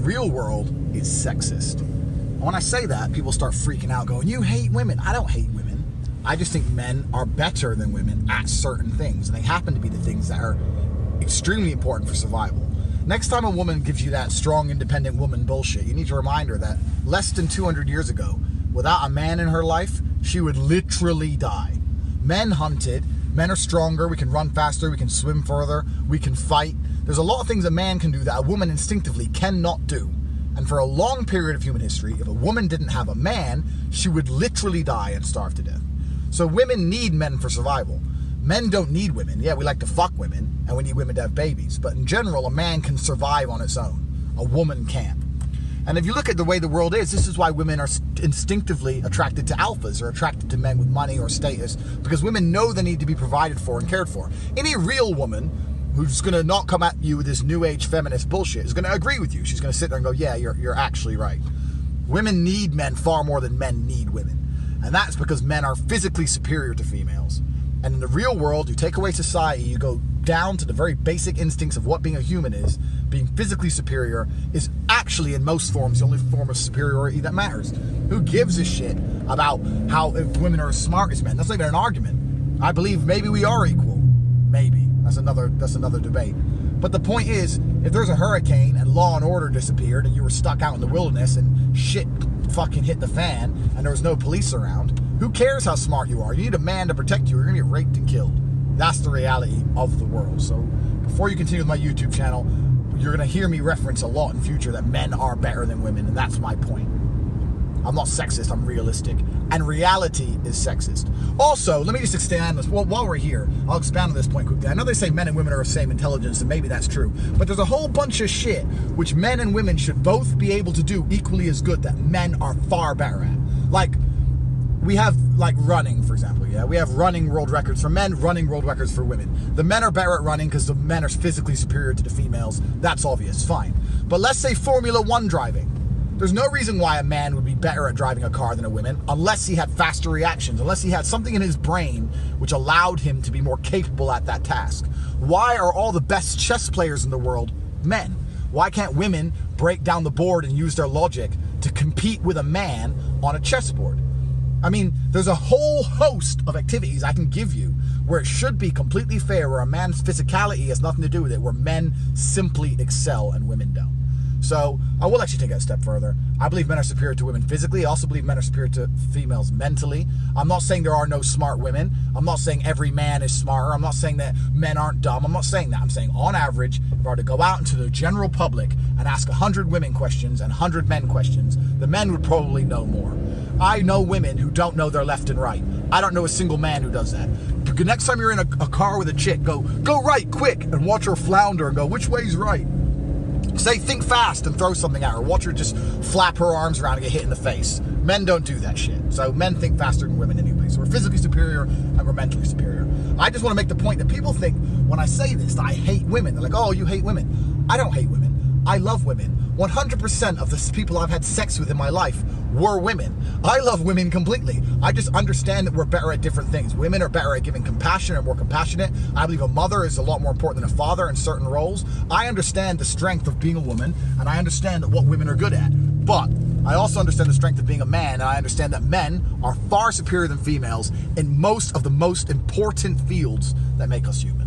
real world is sexist. And when I say that, people start freaking out going, you hate women. I don't hate women. I just think men are better than women at certain things. And they happen to be the things that are extremely important for survival. Next time a woman gives you that strong, independent woman bullshit, you need to remind her that less than 200 years ago, without a man in her life, she would literally die. Men hunted. Men are stronger. We can run faster. We can swim further. We can fight. There's a lot of things a man can do that a woman instinctively cannot do. And for a long period of human history, if a woman didn't have a man, she would literally die and starve to death. So women need men for survival. Men don't need women. Yeah, we like to fuck women, and we need women to have babies. But in general, a man can survive on its own. A woman can't. And if you look at the way the world is, this is why women are instinctively attracted to alphas or attracted to men with money or status, because women know they need to be provided for and cared for. Any real woman who's going to not come at you with this new age feminist bullshit is going to agree with you. She's going to sit there and go, yeah, you're actually right. Women need men far more than men need women. And that's because men are physically superior to females. And in the real world, you take away society, you go down to the very basic instincts of what being a human is. Being physically superior is actually, in most forms, the only form of superiority that matters. Who gives a shit about how if women are as smart as men? That's not even an argument. I believe maybe we are equal. Maybe. That's another debate. But the point is, if there's a hurricane and law and order disappeared and you were stuck out in the wilderness and shit fucking hit the fan and there was no police around, who cares how smart you are? You need a man to protect you or you're going to get raped and killed. That's the reality of the world. So before you continue with my YouTube channel, you're going to hear me reference a lot in future that men are better than women, and that's my point. I'm not sexist, I'm realistic. And reality is sexist. Also, let me just expand on this. Well, while we're here, I'll expand on this point quickly. I know they say men and women are the same intelligence, and maybe that's true. But there's a whole bunch of shit which men and women should both be able to do equally as good that men are far better at. Like, we have, like, running, for example, yeah? We have running world records for men, running world records for women. The men are better at running because the men are physically superior to the females. That's obvious, fine. But let's say Formula 1 driving. There's no reason why a man would be better at driving a car than a woman unless he had faster reactions, unless he had something in his brain which allowed him to be more capable at that task. Why are all the best chess players in the world men? Why can't women break down the board and use their logic to compete with a man on a chessboard? I mean, there's a whole host of activities I can give you where it should be completely fair, where a man's physicality has nothing to do with it, where men simply excel and women don't. So I will actually take it a step further. I believe men are superior to women physically. I also believe men are superior to females mentally. I'm not saying there are no smart women. I'm not saying every man is smarter. I'm not saying that men aren't dumb. I'm not saying that. I'm saying on average, if I were to go out into the general public and ask 100 women questions and 100 men questions, the men would probably know more. I know women who don't know their left and right. I don't know a single man who does that. Next time you're in a car with a chick, go right, quick, and watch her flounder and go, which way's right? Say, think fast and throw something at her. Watch her just flap her arms around and get hit in the face. Men don't do that shit. So men think faster than women anyway. So we're physically superior and we're mentally superior. I just want to make the point that people think when I say this, that I hate women. They're like, oh, you hate women. I don't hate women. I love women. 100% of the people I've had sex with in my life were women. I love women completely. I just understand that we're better at different things. Women are better at giving compassion and more compassionate. I believe a mother is a lot more important than a father in certain roles. I understand the strength of being a woman, and I understand what women are good at. But I also understand the strength of being a man, and I understand that men are far superior than females in most of the most important fields that make us human.